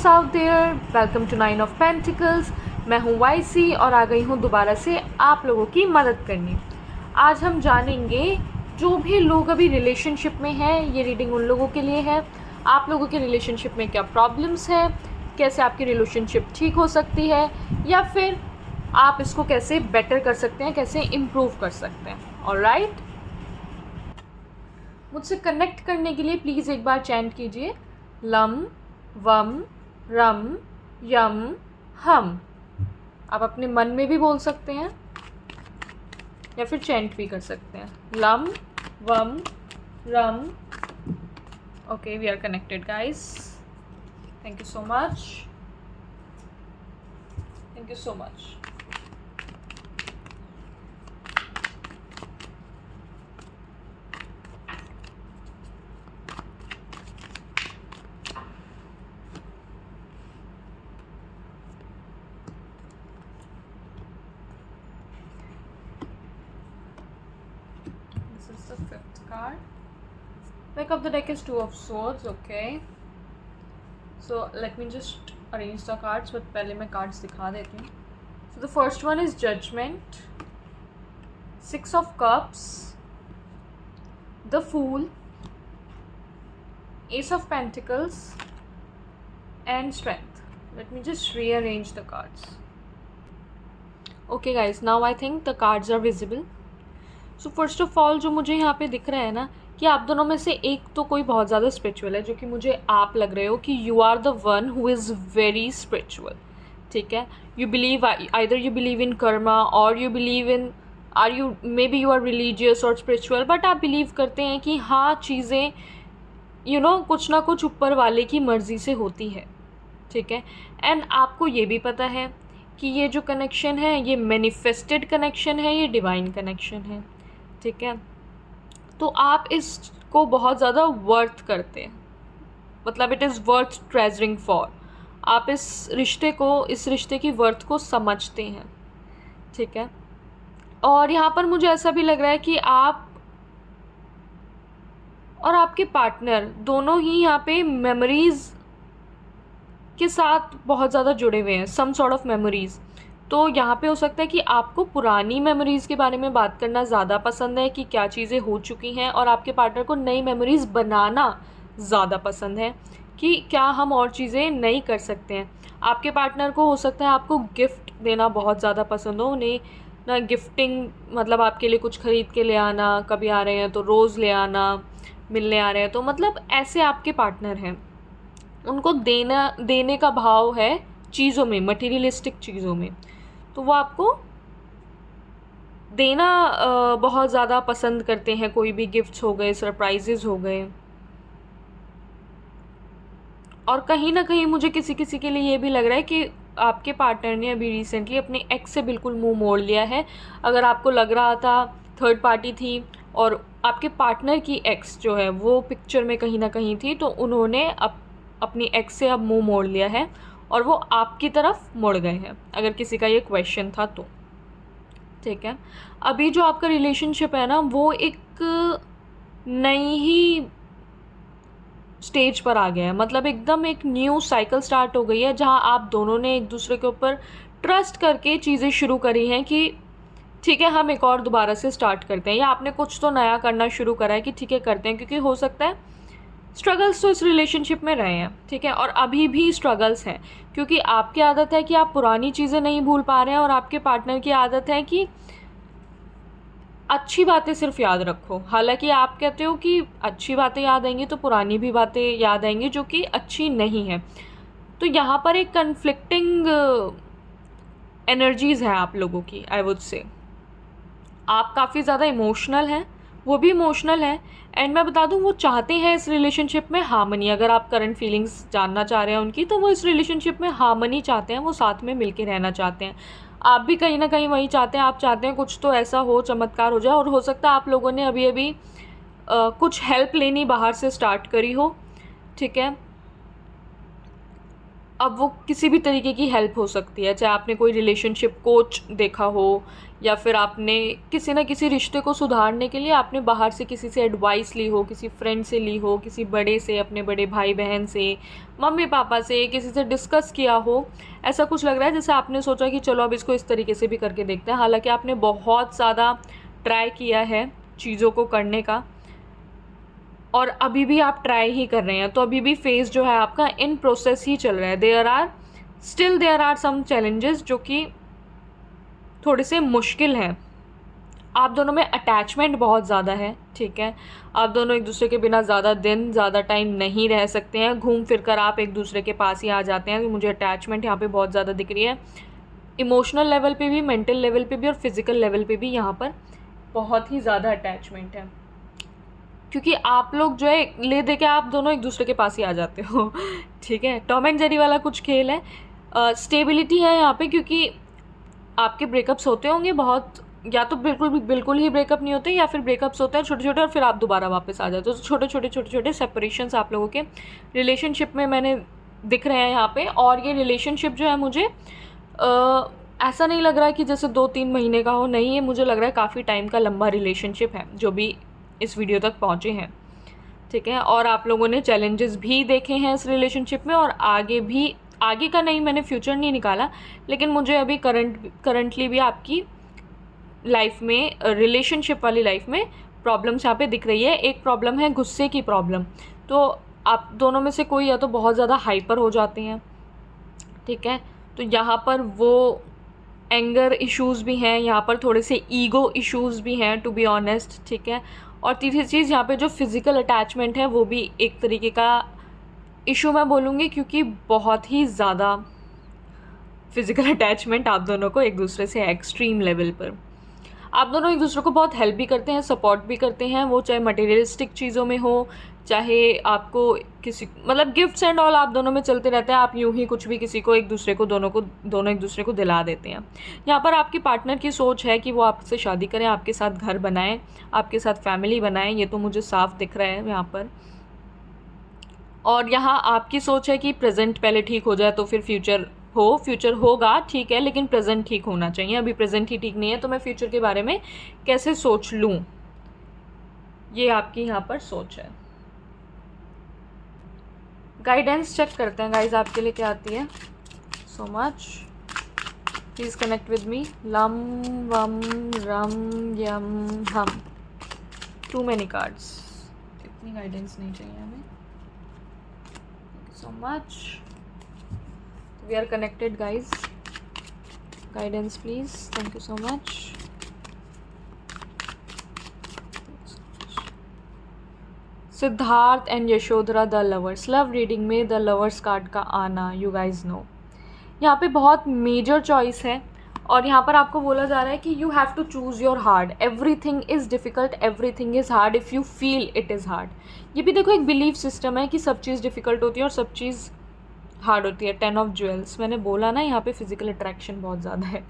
Girls out there, welcome to 9 of pentacles. मैं हूँ YC और आ गई हूँ दोबारा से आप लोगों की मदद करने। आज हम जानेंगे जो भी लोग अभी रिलेशनशिप में हैं, ये रीडिंग उन लोगों के लिए है। आप लोगों के रिलेशनशिप में क्या प्रॉब्लम्स है, कैसे आपकी रिलेशनशिप ठीक हो सकती है, या फिर आप इसको कैसे बेटर कर सकते हैं, कैसे इम्प्रूव कर सकते हैं। ऑलराइट, मुझसे कनेक्ट करने के लिए प्लीज़ एक बार चैंट कीजिए लम वम रम यम हम। आप अपने मन में भी बोल सकते हैं या फिर चैंट भी कर सकते हैं, लम वम रम। Okay, we are connected guys. Thank you so much, thank you so much. The fifth card. Back of the deck is 2 of Swords. Okay, so let me just arrange the cards, but पहले मैं cards दिखा देती हूँ. So the first one is Judgment, 6 of Cups, the Fool, Ace of Pentacles, and Strength. Let me just rearrange the cards. Okay guys, now I think the cards are visible. So first of all जो मुझे यहाँ पे दिख रहा है ना, कि आप दोनों में से एक तो कोई बहुत ज़्यादा स्पिरिचुअल है, जो कि मुझे आप लग रहे हो कि you are the one who is very spiritual. ठीक है, you believe, either you believe in karma or you believe in, are you maybe you are religious or spiritual, but आप बिलीव करते हैं कि हाँ चीज़ें कुछ ना कुछ ऊपर वाले की मर्ज़ी से होती है। ठीक है, एंड आपको ये भी पता है कि ये जो कनेक्शन है ये मैनिफेस्टेड कनेक्शन है, ये डिवाइन कनेक्शन है। ठीक है, तो आप इसको बहुत ज़्यादा वर्थ करते हैं, मतलब इट इज़ वर्थ ट्रेजरिंग फॉर। आप इस रिश्ते की वर्थ को समझते हैं। ठीक है, और यहाँ पर मुझे ऐसा भी लग रहा है कि आप और आपके पार्टनर दोनों ही यहाँ पे मेमोरीज़ के साथ बहुत ज़्यादा जुड़े हुए हैं, सम सॉर्ट ऑफ मेमोरीज़। तो यहाँ पे हो सकता है कि आपको पुरानी मेमोरीज़ के बारे में बात करना ज़्यादा पसंद है कि क्या चीज़ें हो चुकी हैं, और आपके पार्टनर को नई मेमोरीज़ बनाना ज़्यादा पसंद है कि क्या हम और चीज़ें नई कर सकते हैं। आपके पार्टनर को हो सकता है आपको गिफ्ट देना बहुत ज़्यादा पसंद हो, उन्हें ना गिफ्टिंग मतलब आपके लिए कुछ ख़रीद के ले आना, कभी आ रहे हैं तो रोज़ ले आना, मिलने आ रहे हैं तो मतलब ऐसे आपके पार्टनर हैं। उनको देने का भाव है चीज़ों में, मटीरियलिस्टिक चीज़ों में, तो वो आपको देना बहुत ज़्यादा पसंद करते हैं। कोई भी गिफ्ट्स हो गए, सरप्राइजेज़ हो गए, और कहीं ना कहीं मुझे किसी किसी के लिए ये भी लग रहा है कि आपके पार्टनर ने अभी रिसेंटली अपने एक्स से बिल्कुल मुंह मोड़ लिया है। अगर आपको लग रहा था थर्ड पार्टी थी और आपके पार्टनर की एक्स जो है वो पिक्चर में कहीं ना कहीं थी, तो उन्होंने अपनी एक्स से अब मुंह मोड़ लिया है और वो आपकी तरफ मुड़ गए हैं, अगर किसी का ये क्वेश्चन था तो। ठीक है, अभी जो आपका रिलेशनशिप है ना वो एक नई ही स्टेज पर आ गया है, मतलब एकदम एक न्यू साइकिल स्टार्ट हो गई है, जहां आप दोनों ने एक दूसरे के ऊपर ट्रस्ट करके चीज़ें शुरू करी हैं कि ठीक है हम एक और दोबारा से स्टार्ट करते हैं, या आपने कुछ तो नया करना शुरू करा है कि ठीक है करते हैं, क्योंकि हो सकता है स्ट्रगल्स तो इस रिलेशनशिप में रहे हैं। ठीक है, और अभी भी स्ट्रगल्स हैं, क्योंकि आपकी आदत है कि आप पुरानी चीज़ें नहीं भूल पा रहे हैं, और आपके पार्टनर की आदत है कि अच्छी बातें सिर्फ याद रखो। हालांकि आप कहते हो कि अच्छी बातें याद आएंगी तो पुरानी भी बातें याद आएंगी जो कि अच्छी नहीं है। तो यहाँ पर एक कन्फ्लिक्टिंग एनर्जीज़ हैं आप लोगों की। आई वुड से आप काफ़ी ज़्यादा इमोशनल हैं, वो भी इमोशनल है, एंड मैं बता दूं वो चाहते हैं इस रिलेशनशिप में हार्मनी। अगर आप करंट फीलिंग्स जानना चाह रहे हैं उनकी, तो वो इस रिलेशनशिप में हार्मनी चाहते हैं, वो साथ में मिलके रहना चाहते हैं। आप भी कहीं ना कहीं वही चाहते हैं, आप चाहते हैं कुछ तो ऐसा हो, चमत्कार हो जाए, और हो सकता है आप लोगों ने अभी अभी कुछ हेल्प लेनी बाहर से स्टार्ट करी हो। ठीक है, अब वो किसी भी तरीके की हेल्प हो सकती है, चाहे आपने कोई रिलेशनशिप कोच देखा हो या फिर आपने किसी ना किसी रिश्ते को सुधारने के लिए आपने बाहर से किसी से एडवाइस ली हो, किसी फ्रेंड से ली हो, किसी बड़े से, अपने बड़े भाई बहन से, मम्मी पापा से, किसी से डिस्कस किया हो। ऐसा कुछ लग रहा है जैसे आपने सोचा कि चलो अब इसको इस तरीके से भी करके देखते हैं। हालांकि आपने बहुत ज़्यादा ट्राई किया है चीज़ों को करने का और अभी भी आप ट्राई ही कर रहे हैं, तो अभी भी फेज़ जो है आपका इन प्रोसेस ही चल रहा है। देयर आर सम चैलेंजेस जो कि थोड़े से मुश्किल हैं। आप दोनों में अटैचमेंट बहुत ज़्यादा है, ठीक है। आप दोनों एक दूसरे के बिना ज़्यादा दिन, ज़्यादा टाइम नहीं रह सकते हैं। घूम फिर कर आप एक दूसरे के पास ही आ जाते हैं। मुझे अटैचमेंट यहाँ पे बहुत ज़्यादा दिख रही है, इमोशनल लेवल पे भी, मेंटल लेवल पे भी और फिज़िकल लेवल पे भी यहाँ पर बहुत ही ज़्यादा अटैचमेंट है। क्योंकि आप लोग जो है ले दे के आप दोनों एक दूसरे के पास ही आ जाते हो, ठीक है। टॉम एंड जेरी वाला कुछ खेल है। स्टेबिलिटी है यहाँ पे, क्योंकि आपके ब्रेकअप्स होते होंगे बहुत, या तो बिल्कुल ही ब्रेकअप नहीं होते, या फिर ब्रेकअप्स होते हैं छोटे छोटे और फिर आप दोबारा वापस आ जाते हो। तो छोटे छोटे सेपरेशंस आप लोगों के रिलेशनशिप में मैंने दिख रहे हैं यहाँ पे। और ये रिलेशनशिप जो है मुझे ऐसा नहीं लग रहा है कि जैसे 2-3 महीने का हो, नहीं है, मुझे लग रहा है काफ़ी टाइम का लंबा रिलेशनशिप है जो भी इस वीडियो तक पहुँचे हैं, ठीक है। और आप लोगों ने चैलेंजेस भी देखे हैं इस रिलेशनशिप में, और आगे का नहीं, मैंने फ्यूचर नहीं निकाला, लेकिन मुझे अभी करंटली भी आपकी लाइफ में, रिलेशनशिप वाली लाइफ में प्रॉब्लम्स यहाँ पे दिख रही है। एक प्रॉब्लम है गुस्से की प्रॉब्लम। तो आप दोनों में से कोई या तो बहुत ज़्यादा हाइपर हो जाते हैं, ठीक है, तो यहाँ पर वो एंगर इश्यूज़ भी हैं, यहाँ पर थोड़े से ईगो इश्यूज़ भी हैं, टू बी ऑनेस्ट, ठीक है। और तीसरी चीज़ यहाँ पे जो फिज़िकल अटैचमेंट है वो भी एक तरीके का इशू मैं बोलूँगी, क्योंकि बहुत ही ज़्यादा फिज़िकल अटैचमेंट आप दोनों को एक दूसरे से एक्सट्रीम लेवल पर। आप दोनों एक दूसरे को बहुत हेल्प भी करते हैं, सपोर्ट भी करते हैं, वो चाहे मटेरियलिस्टिक चीज़ों में हो, चाहे आपको किसी मतलब गिफ्ट्स एंड ऑल आप दोनों में चलते रहते हैं। आप यूं ही कुछ भी किसी को एक दूसरे को दोनों एक दूसरे को दिला देते हैं। यहाँ पर आपकी पार्टनर की सोच है कि वो आपसे शादी करें, आपके साथ घर बनाएं, आपके साथ फैमिली बनाएं, ये तो मुझे साफ दिख रहा है यहाँ पर। और यहाँ आपकी सोच है कि प्रेजेंट पहले ठीक हो जाए तो फिर फ्यूचर होगा, ठीक है, लेकिन प्रेजेंट ठीक होना चाहिए। अभी प्रेजेंट ही ठीक नहीं है तो मैं फ्यूचर के बारे में कैसे सोच लूँ, ये आपकी यहाँ पर सोच है। गाइडेंस चेक करते हैं गाइज, आपके लिए क्या आती है। So much, please connect with me. Lump वम रम यम हम, टू मैनी कार्ड्स, इतनी गाइडेंस नहीं चाहिए हमें। So much, we are connected guys, guidance please, thank you so much। Siddharth and Yashodhara the lovers, love reading में द लवर्स कार्ड का आना, you guys no यहाँ पे बहुत मेजर चॉइस है। और यहाँ पर आपको बोला जा रहा है कि you have to choose your hard, everything is difficult, everything is hard if you feel it is hard. ये भी देखो एक बिलीफ सिस्टम है कि सब चीज़ डिफ़िकल्ट होती है और सब चीज़ हार्ड होती है। 10 ऑफ ज्वेल्स, मैंने बोला ना यहाँ पे फिजिकल अट्रैक्शन बहुत ज़्यादा है,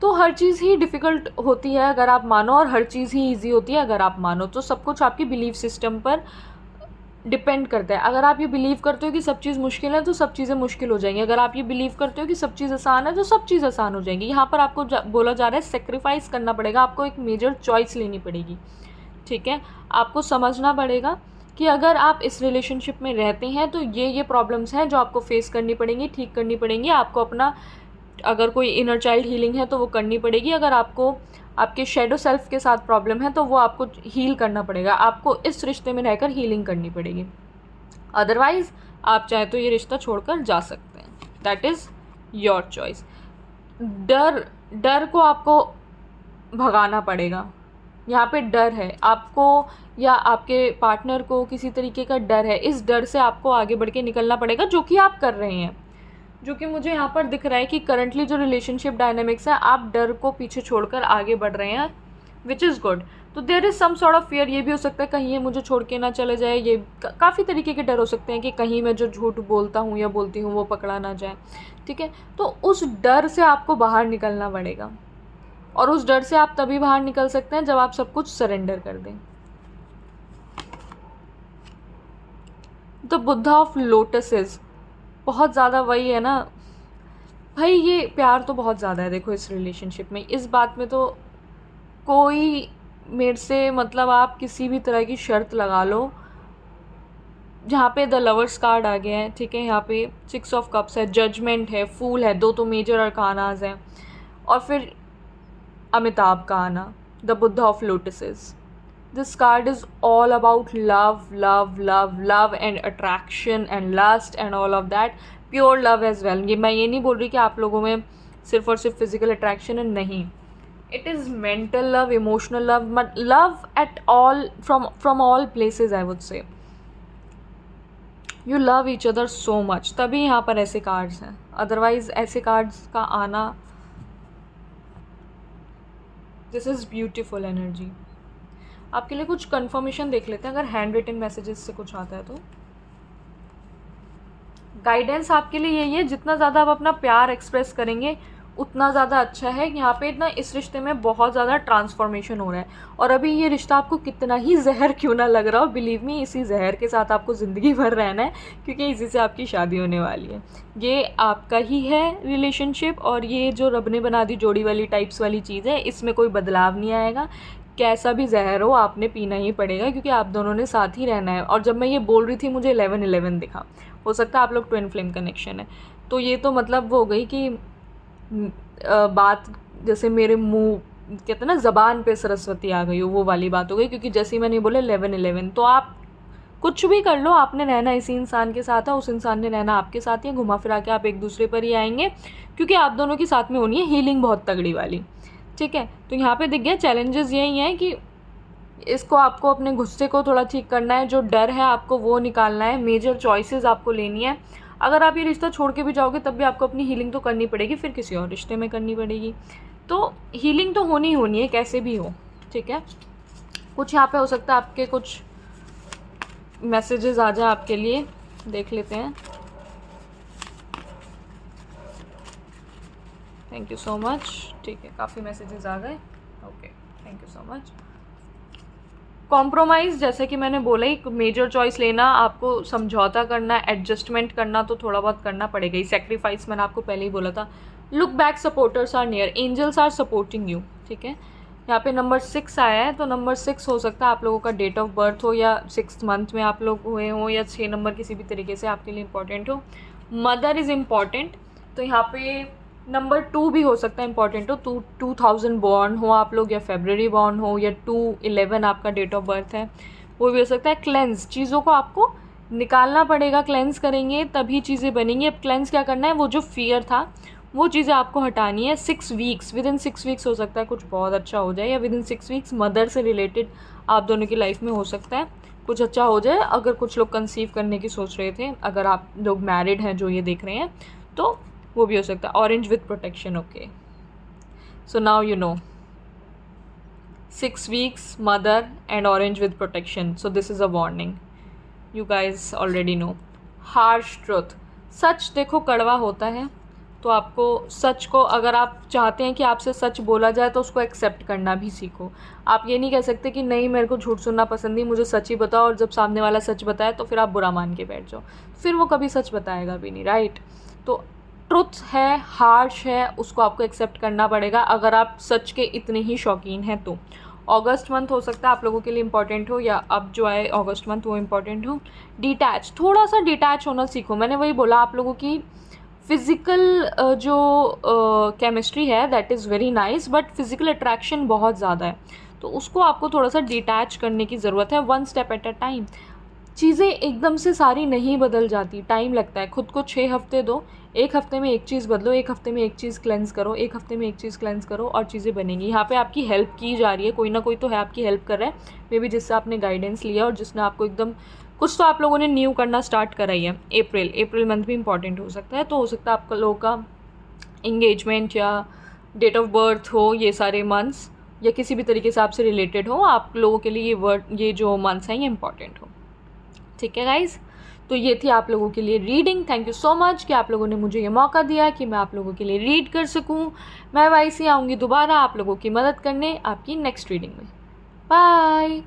तो हर चीज़ ही डिफ़िकल्ट होती है अगर आप मानो, और हर चीज़ ही ईजी होती है अगर आप मानो। तो सब कुछ आपकी बिलीफ सिस्टम पर डिपेंड करता है। अगर आप ये बिलीव करते हो कि सब चीज़ मुश्किल है तो सब चीज़ें मुश्किल हो जाएंगी। अगर आप ये बिलीव करते हो कि सब चीज़ आसान है तो सब चीज़ आसान हो जाएंगी। यहाँ पर आपको बोला जा रहा है सेक्रीफाइस करना पड़ेगा, आपको एक मेजर चॉइस लेनी पड़ेगी, ठीक है। आपको समझना पड़ेगा कि अगर आप इस रिलेशनशिप में रहते हैं तो ये प्रॉब्लम्स हैं जो आपको फेस करनी पड़ेंगी, ठीक करनी पड़ेंगी। आपको अपना, अगर कोई इनर चाइल्ड हीलिंग है तो वो करनी पड़ेगी। अगर आपको आपके शेडो सेल्फ के साथ प्रॉब्लम है तो वो आपको हील करना पड़ेगा, आपको इस रिश्ते में रहकर हीलिंग करनी पड़ेगी। अदरवाइज़ आप चाहे तो ये रिश्ता छोड़कर जा सकते हैं, दैट इज़ योर चॉइस। डर को आपको भगाना पड़ेगा। यहाँ पे डर है आपको या आपके पार्टनर को, किसी तरीके का डर है, इस डर से आपको आगे बढ़ के निकलना पड़ेगा, जो कि आप कर रहे हैं। जो कि मुझे यहाँ पर दिख रहा है कि करंटली जो रिलेशनशिप डायनामिक्स है, आप डर को पीछे छोड़कर आगे बढ़ रहे हैं, विच इज़ गुड। तो there is some sort of fear, ये भी हो सकता है कहीं ये मुझे छोड़ के ना चले जाए। ये काफ़ी तरीके के डर हो सकते हैं कि कहीं मैं जो झूठ बोलता हूँ या बोलती हूँ वो पकड़ा ना जाए, ठीक है। तो उस डर से आपको बाहर निकलना पड़ेगा, और उस डर से आप तभी बाहर निकल सकते हैं जब आप सब कुछ सरेंडर कर दें। द बुद्धा ऑफ लोटसेस, बहुत ज़्यादा वही है ना भाई, ये प्यार तो बहुत ज़्यादा है देखो इस रिलेशनशिप में, इस बात में तो कोई मेरे से मतलब आप किसी भी तरह की शर्त लगा लो। जहाँ पे द लवर्स कार्ड आ गया है, ठीक है, यहाँ पे 6 ऑफ कप्स है, जजमेंट है, फूल है, 2 तो मेजर अरकानाज हैं, और फिर अमिताभ का आना, the Buddha of lotuses. This card is all about love love love love and attraction and lust and all of that, pure love as well. ये मैं ये नहीं बोल रही कि आप लोगों में सिर्फ और सिर्फ फिजिकल अट्रैक्शन है, नहीं, it is mental love, emotional love, love at all, from all places I would say. You love each other so much, तभी यहाँ पर ऐसे कार्ड्स हैं, अदरवाइज ऐसे कार्ड्स का आना, दिस इज़ ब्यूटिफुल एनर्जी। आपके लिए कुछ कंफर्मेशन देख लेते हैं, अगर हैंड रिटन मैसेजेस से कुछ आता है तो। गाइडेंस आपके लिए यही है, जितना ज़्यादा आप अपना प्यार एक्सप्रेस करेंगे उतना ज़्यादा अच्छा है। यहाँ पे ना इस रिश्ते में बहुत ज़्यादा ट्रांसफॉर्मेशन हो रहा है, और अभी ये रिश्ता आपको कितना ही जहर क्यों ना लग रहा हो, बिलीव मी इसी जहर के साथ आपको ज़िंदगी भर रहना है, क्योंकि इसी से आपकी शादी होने वाली है। ये आपका ही है रिलेशनशिप, और ये जो रब ने बना दी जोड़ी वाली टाइप्स वाली चीज़ है, इसमें कोई बदलाव नहीं आएगा। कैसा भी जहर हो आपने पीना ही पड़ेगा, क्योंकि आप दोनों ने साथ ही रहना है। और जब मैं ये बोल रही थी मुझे 11-11 दिखा, हो सकता है आप लोग ट्विन फ्लेम कनेक्शन है, तो ये तो मतलब वो हो गई कि बात जैसे मेरे मुंह कहते हैं ना ज़बान पे सरस्वती आ गई हो, वो वाली बात हो गई, क्योंकि जैसे ही मैंने बोले 11-11, तो आप कुछ भी कर लो, आपने रहना इसी इंसान के साथ है, उस इंसान ने रहना आपके साथ ही है, घुमा फिरा के आप एक दूसरे पर ही आएंगे, क्योंकि आप दोनों की साथ में होनी है हीलिंग बहुत तगड़ी वाली, ठीक है। तो यहाँ पे दिख गया चैलेंजेस यही हैं कि इसको आपको अपने गुस्से को थोड़ा ठीक करना है, जो डर है आपको वो निकालना है, मेजर चॉइसेस आपको लेनी है। अगर आप ये रिश्ता छोड़ के भी जाओगे तब भी आपको अपनी हीलिंग तो करनी पड़ेगी, फिर किसी और रिश्ते में करनी पड़ेगी, तो हीलिंग तो होनी है कैसे भी हो, ठीक है। कुछ यहाँ पे हो सकता है आपके कुछ मैसेजेस आ जाए आपके लिए, देख लेते हैं। थैंक यू सो मच, ठीक है, काफ़ी मैसेजेस आ गए, okay, thank you so much. Compromise, जैसे कि मैंने बोला ही, मेजर चॉइस लेना, आपको समझौता करना, एडजस्टमेंट करना तो थोड़ा बहुत करना पड़ेगा ही, सेक्रीफाइस मैंने आपको पहले ही बोला था। Look back, supporters are near, angels are supporting you, ठीक है। यहाँ पे नंबर 6 आया है, तो नंबर 6 हो सकता है आप लोगों का डेट ऑफ बर्थ हो, या 6th मंथ में आप लोग हुए हो, या 6 नंबर किसी भी तरीके से आपके लिए इंपॉर्टेंट हो। मदर इज़ इम्पॉर्टेंट, तो यहाँ पे नंबर 2 भी हो सकता है इंपॉर्टेंट हो, 2000 बॉर्न हो आप लोग, या फेबररी बॉर्न हो, या 2/11 आपका डेट ऑफ बर्थ है, वो भी हो सकता है। क्लेंस, चीज़ों को आपको निकालना पड़ेगा, क्लेंस करेंगे तभी चीज़ें बनेंगी। अब क्लेंस क्या करना है, वो जो फियर था वो चीज़ें आपको हटानी है। 6 वीक्स, विद इन 6 वीक्स हो सकता है कुछ बहुत अच्छा हो जाए, या विद इन 6 वीक्स मदर से रिलेटेड आप दोनों की लाइफ में हो सकता है कुछ अच्छा हो जाए। अगर कुछ लोग कंसीव करने की सोच रहे थे, अगर आप लोग मैरिड हैं जो ये देख रहे हैं, तो वो भी हो सकता है। Orange with protection, okay, so now you know 6 weeks, mother and orange with protection, so this is a warning, you guys already know. Harsh truth, सच देखो कड़वा होता है, तो आपको सच को, अगर आप चाहते हैं कि आपसे सच बोला जाए तो उसको एक्सेप्ट करना भी सीखो। आप ये नहीं कह सकते कि नहीं मेरे को झूठ सुनना पसंद नहीं, मुझे सच ही बताओ, और जब सामने वाला सच बताए तो फिर आप बुरा मान के बैठ जाओ, फिर वो कभी सच बताएगा भी नहीं, राइट। तो ट्रुथ है, हार्श है, उसको आपको एक्सेप्ट करना पड़ेगा अगर आप सच के इतने ही शौकीन हैं तो। अगस्त मंथ हो सकता है आप लोगों के लिए इंपॉर्टेंट हो, या अब जो आए अगस्त मंथ वो इंपॉर्टेंट हो। डिटैच, थोड़ा सा डिटैच होना सीखो, मैंने वही बोला आप लोगों की फिज़िकल जो केमिस्ट्री है that is very nice, but physical attraction बहुत ज़्यादा है, तो उसको आपको थोड़ा सा डिटैच करने की ज़रूरत है, 1 स्टेप एट अ टाइम। चीज़ें एकदम से सारी नहीं बदल जाती, टाइम लगता है। खुद को 6 हफ्ते दो, 1 हफ्ते में एक चीज़ बदलो, 1 हफ्ते में एक चीज़ क्लेंस करो, 1 हफ्ते में एक चीज़ क्लेंस करो, और चीज़ें बनेंगी। यहाँ पे आपकी हेल्प की जा रही है, कोई ना कोई तो है आपकी हेल्प कर रहा है, मे बी जिससे आपने गाइडेंस लिया और जिसने आपको एकदम कुछ तो आप लोगों ने न्यू करना स्टार्ट करा ही है। अप्रैल मंथ भी इंपॉर्टेंट हो सकता है, तो हो सकता है आपका लोगों का इंगेजमेंट या डेट ऑफ बर्थ हो, ये सारे मंथ्स या किसी भी तरीके से आपसे रिलेटेड हो, आप लोगों के लिए ये जो मंथ्स हैं ये इंपॉर्टेंट हो, ठीक है गाइज। तो ये थी आप लोगों के लिए reading. Thank you so much कि आप लोगों ने मुझे ये मौका दिया कि मैं आप लोगों के लिए रीड कर सकूं। मैं वैसे आऊँगी दोबारा आप लोगों की मदद करने आपकी नेक्स्ट रीडिंग में। बाय।